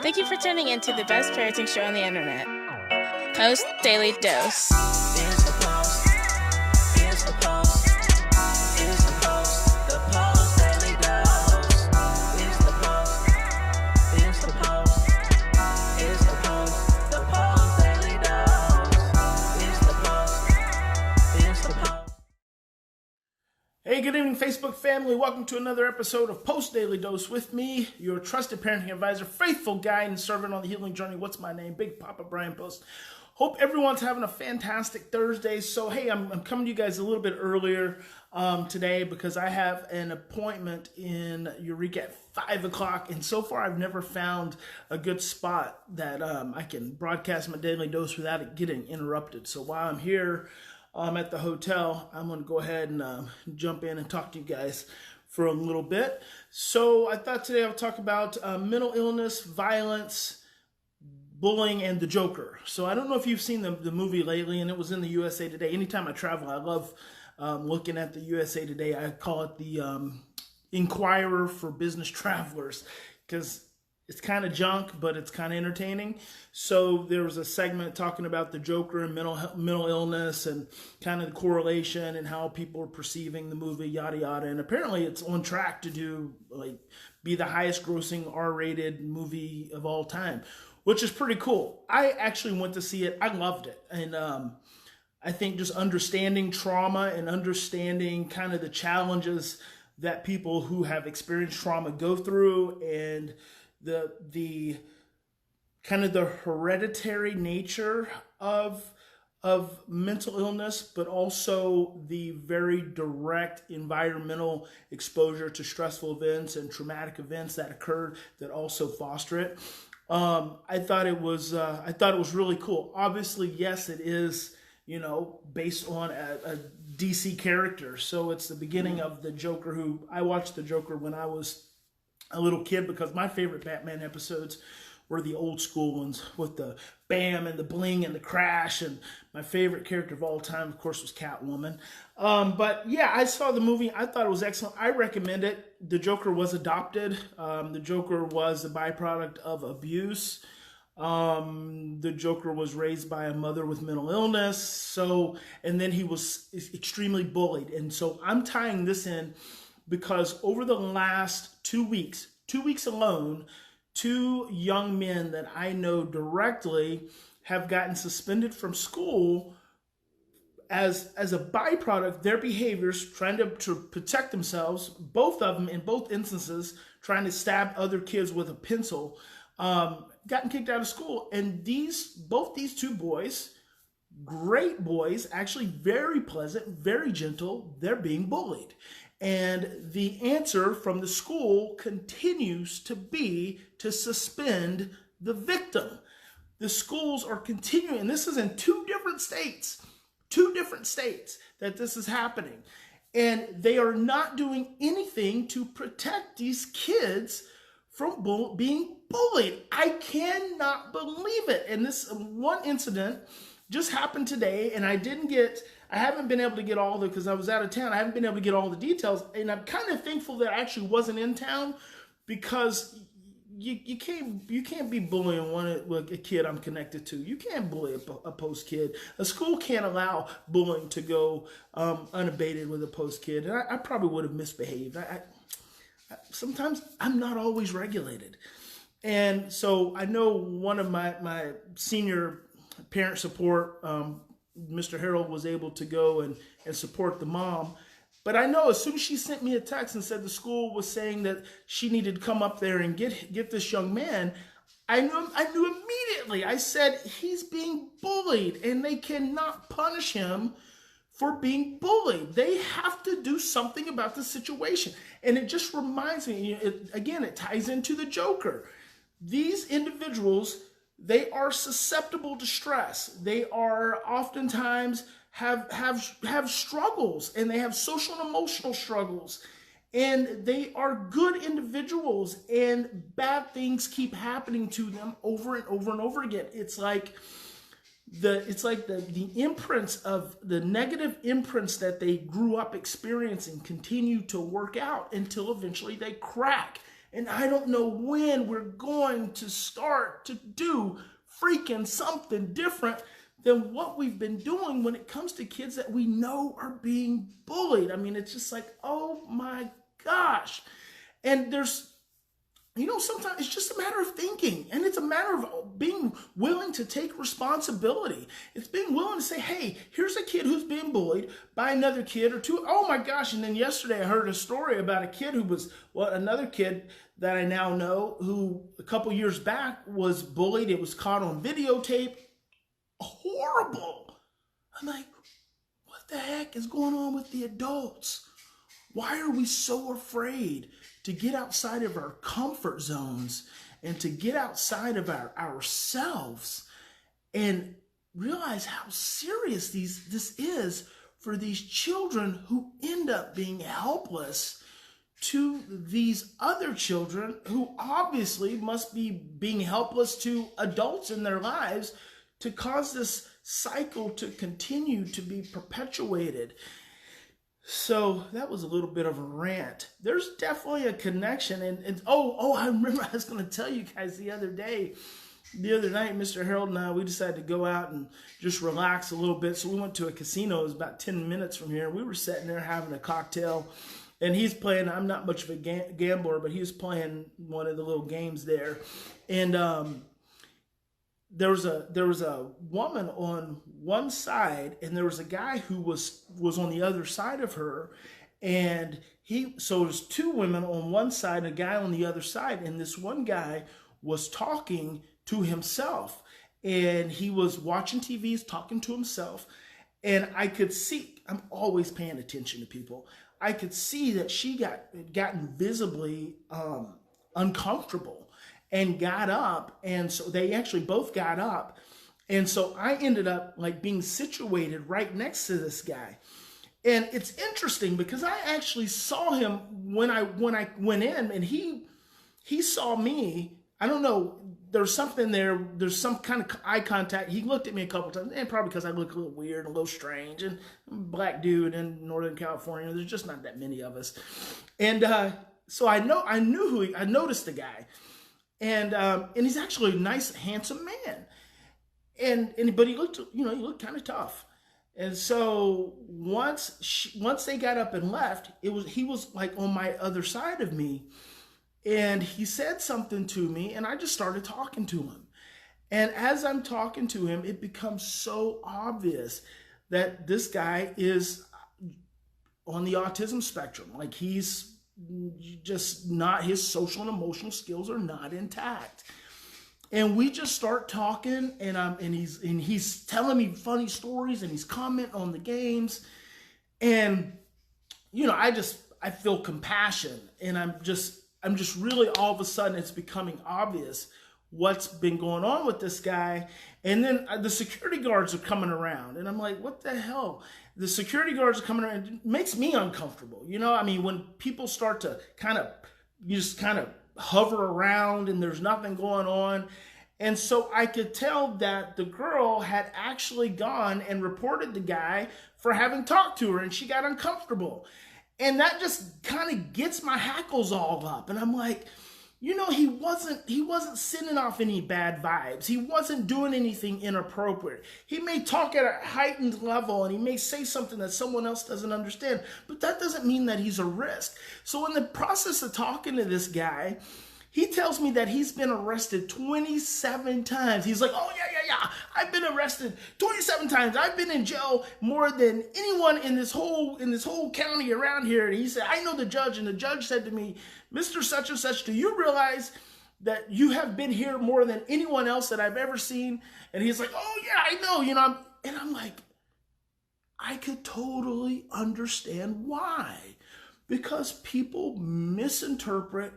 Thank you for tuning in to the best parenting show on the internet, Post Daily Dose. It's the Post. It's the Post. It's the Post. The Post Daily Dose. It's the Post. It's the Post. It's the Post. The Post Daily Dose. It's the Post. It's the Post. Hey, good evening, Facebook family. Welcome to another episode of Post Daily Dose with me, your trusted parenting advisor, faithful guide, and servant on the healing journey. What's my name? Big Papa Brian+Post. Hope everyone's having a fantastic Thursday. So, hey, I'm coming to you guys a little bit earlier today because I have an appointment in Eureka at 5 o'clock. And so far, I've never found a good spot that I can broadcast my daily dose without it getting interrupted. So while I'm here at the hotel, I'm going to go ahead and jump in and talk to you guys for a little bit. So I thought today I'll talk about mental illness, violence, bullying, and the Joker. So I don't know if you've seen the movie lately, and it was in the USA Today. Anytime I travel, I love looking at the USA Today. I call it the Inquirer for business travelers because it's kind of junk, but it's kind of entertaining. So there was a segment talking about the Joker and mental illness and kind of the correlation and how people are perceiving the movie, yada yada. And apparently it's on track to be the highest grossing R-rated movie of all time, which is pretty cool. I actually went to see it. I loved it. And I think just understanding trauma and understanding kind of the challenges that people who have experienced trauma go through, and the kind of the hereditary nature of mental illness, but also the very direct environmental exposure to stressful events and traumatic events that occurred that also foster it. I thought it was really cool. Obviously, yes, it is, based on a DC character. So it's the beginning of the Joker, who I watched the Joker when I was a little kid because my favorite Batman episodes were the old school ones with the bam and the bling and the crash. And my favorite character of all time, of course, was Catwoman. But yeah, I saw the movie. I thought it was excellent. I recommend it. The Joker was adopted. The Joker was a byproduct of abuse. The Joker was raised by a mother with mental illness. And then he was extremely bullied. And so I'm tying this in because over the last 2 weeks alone, 2 young men that I know directly have gotten suspended from school as a byproduct of their behaviors, trying to protect themselves, both of them in both instances, trying to stab other kids with a pencil, gotten kicked out of school. And both these 2 boys, great boys, actually very pleasant, very gentle, they're being bullied. And the answer from the school continues to be to suspend the victim. The schools are continuing, and this is in 2 different states that this is happening. And they are not doing anything to protect these kids from being bullied. I cannot believe it. And this one incident just happened today, and I haven't been able to get all because I was out of town. I haven't been able to get all the details, and I'm kind of thankful that I actually wasn't in town because you can't be bullying a kid I'm connected to. You can't bully a Post kid. A school can't allow bullying to go unabated with a Post kid, and I probably would have misbehaved. Sometimes I'm not always regulated, and so I know one of my senior parent support, Mr. Harold, was able to go and support the mom. But I know as soon as she sent me a text and said the school was saying that she needed to come up there and get this young man, I knew immediately. I said, he's being bullied and they cannot punish him for being bullied. They have to do something about the situation. And it just reminds me, it ties into the Joker. These individuals, they are susceptible to stress. They are oftentimes have struggles, and they have social and emotional struggles. And they are good individuals, and bad things keep happening to them over and over and over again. It's like the imprints of the negative imprints that they grew up experiencing continue to work out until eventually they crack. And I don't know when we're going to start to do freaking something different than what we've been doing when it comes to kids that we know are being bullied. I mean, it's just like, oh my gosh. And there's, sometimes it's just a matter of thinking, and it's a matter of being willing to take responsibility. It's being willing to say, hey, here's a kid who's being bullied by another kid or two. Oh my gosh. And then yesterday I heard a story about a kid who was, another kid that I now know who a couple years back was bullied. It was caught on videotape. Horrible. I'm like, what the heck is going on with the adults? Why are we so afraid to get outside of our comfort zones and to get outside of ourselves and realize how serious this is for these children who end up being helpless to these other children who obviously must be being helpless to adults in their lives, to cause this cycle to continue to be perpetuated. So that was a little bit of a rant. There's definitely a connection. And I remember I was going to tell you guys the other night, Mr. Harold and I, we decided to go out and just relax a little bit. So we went to a casino. It was about 10 minutes from here. We were sitting there having a cocktail. And he's playing, I'm not much of a gambler, but he was playing one of the little games there. And there was a woman on one side, and there was a guy who was on the other side of her, and so it was two women on one side and a guy on the other side, and this one guy was talking to himself, and he was watching TVs, talking to himself, and I could see, I'm always paying attention to people, I could see that she gotten visibly uncomfortable and got up. And so they actually both got up. And so I ended up like being situated right next to this guy. And it's interesting because I actually saw him when I went in, and he saw me. I don't know, there's something there. There's some kind of eye contact. He looked at me a couple times, and probably because I look a little weird, a little strange, and I'm a black dude in Northern California. There's just not that many of us. And so I noticed the guy. And he's actually a nice, handsome man. But he looked, he looked kind of tough. And so once they got up and left, he was like on my other side of me, and he said something to me, and I just started talking to him. And as I'm talking to him, it becomes so obvious that this guy is on the autism spectrum. Like he's just not, his social and emotional skills are not intact. And we just start talking, and he's telling me funny stories, and he's commenting on the games. And I feel compassion, and I'm just really, all of a sudden it's becoming obvious what's been going on with this guy. And then the security guards are coming around, and I'm like, what the hell? The security guards are coming around. It makes me uncomfortable. When people start to you just kind of hover around and there's nothing going on. And so I could tell that the girl had actually gone and reported the guy for having talked to her, and she got uncomfortable. And that just kind of gets my hackles all up. And I'm like, he wasn't sending off any bad vibes. He wasn't doing anything inappropriate. He may talk at a heightened level, and he may say something that someone else doesn't understand, but that doesn't mean that he's a risk. So in the process of talking to this guy, he tells me that he's been arrested 27 times. He's like, oh, yeah. I've been arrested 27 times. I've been in jail more than anyone in this whole county around here. And he said, I know the judge. And the judge said to me, Mr. Such and Such, do you realize that you have been here more than anyone else that I've ever seen? And he's like, oh, yeah, I know. And I'm like, I could totally understand why. Because people misinterpret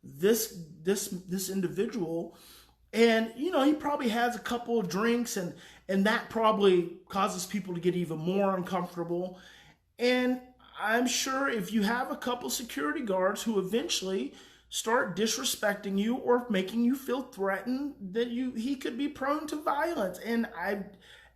this individual, and he probably has a couple of drinks, and that probably causes people to get even more uncomfortable. And I'm sure if you have a couple security guards who eventually start disrespecting you or making you feel threatened, that he could be prone to violence. And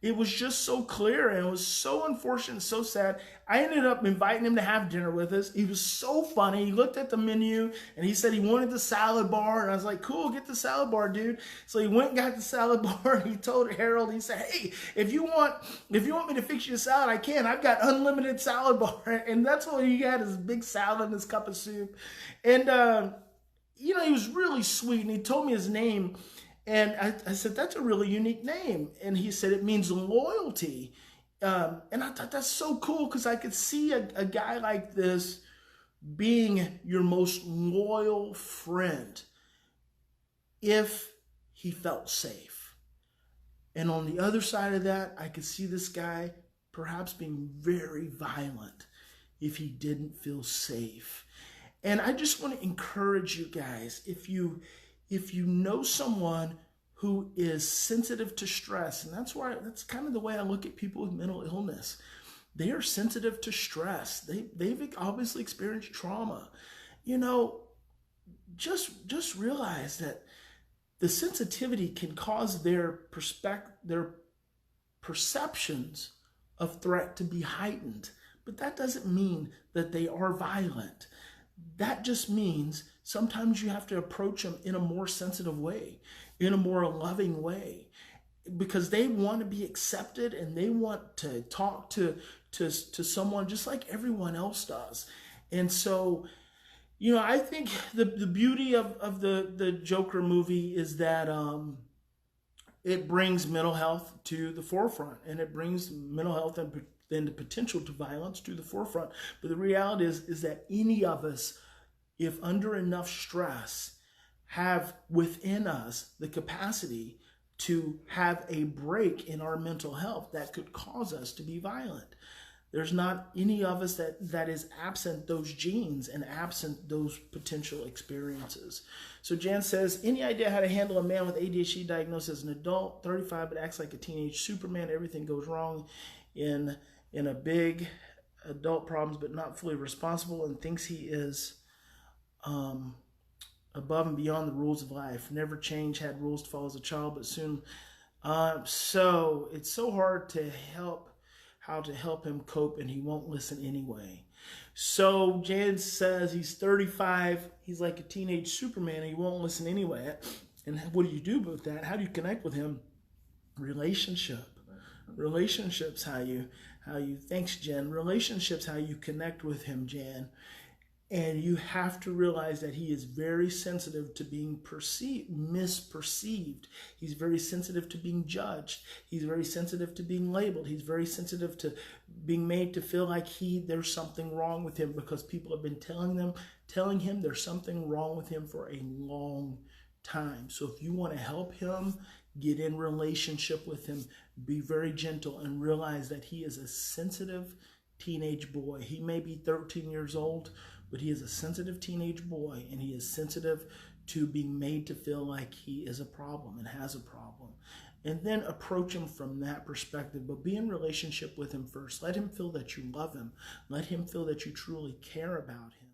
it was just so clear, and it was so unfortunate, so sad. I ended up inviting him to have dinner with us. He was so funny. He looked at the menu and he said he wanted the salad bar, and I was like, cool, get the salad bar, dude. So he went and got the salad bar, and he told Harold, he said, hey, if you want me to fix you a salad, I can. I've got unlimited salad bar. And that's what he had, his big salad and his cup of soup. And he was really sweet, and he told me his name. And I said, that's a really unique name. And he said, it means loyalty. And I thought that's so cool, because I could see a guy like this being your most loyal friend if he felt safe. And on the other side of that, I could see this guy perhaps being very violent if he didn't feel safe. And I just want to encourage you guys, if you know someone who is sensitive to stress, and that's kind of the way I look at people with mental illness. They are sensitive to stress. They've obviously experienced trauma. Just realize that the sensitivity can cause their perceptions of threat to be heightened. But that doesn't mean that they are violent. That just means sometimes you have to approach them in a more sensitive way, in a more loving way, because they want to be accepted and they want to talk to someone just like everyone else does. And so, I think the beauty of the Joker movie is that it brings mental health to the forefront, and it brings mental health and the potential to violence to the forefront. But the reality is that any of us, if under enough stress, have within us the capacity to have a break in our mental health that could cause us to be violent. There's not any of us that is absent those genes and absent those potential experiences. So Jan says, any idea how to handle a man with ADHD diagnosed as an adult, 35, but acts like a teenage Superman? Everything goes wrong in a big adult problems, but not fully responsible, and thinks he is above and beyond the rules of life. Never changed, had rules to follow as a child, but soon. So it's so hard to help him cope, and he won't listen anyway. So Jan says he's 35, he's like a teenage Superman, and he won't listen anyway. And what do you do about that? How do you connect with him? Relationships, how you, thanks Jen, relationships, how you connect with him, Jan. And you have to realize that he is very sensitive to being misperceived. He's very sensitive to being judged. He's very sensitive to being labeled. He's very sensitive to being made to feel like there's something wrong with him, because people have been telling him there's something wrong with him for a long time. So if you want to help him, get in relationship with him, be very gentle, and realize that he is a sensitive teenage boy. He may be 13 years old, but he is a sensitive teenage boy, and he is sensitive to being made to feel like he is a problem and has a problem. And then approach him from that perspective, but be in relationship with him first. Let him feel that you love him. Let him feel that you truly care about him.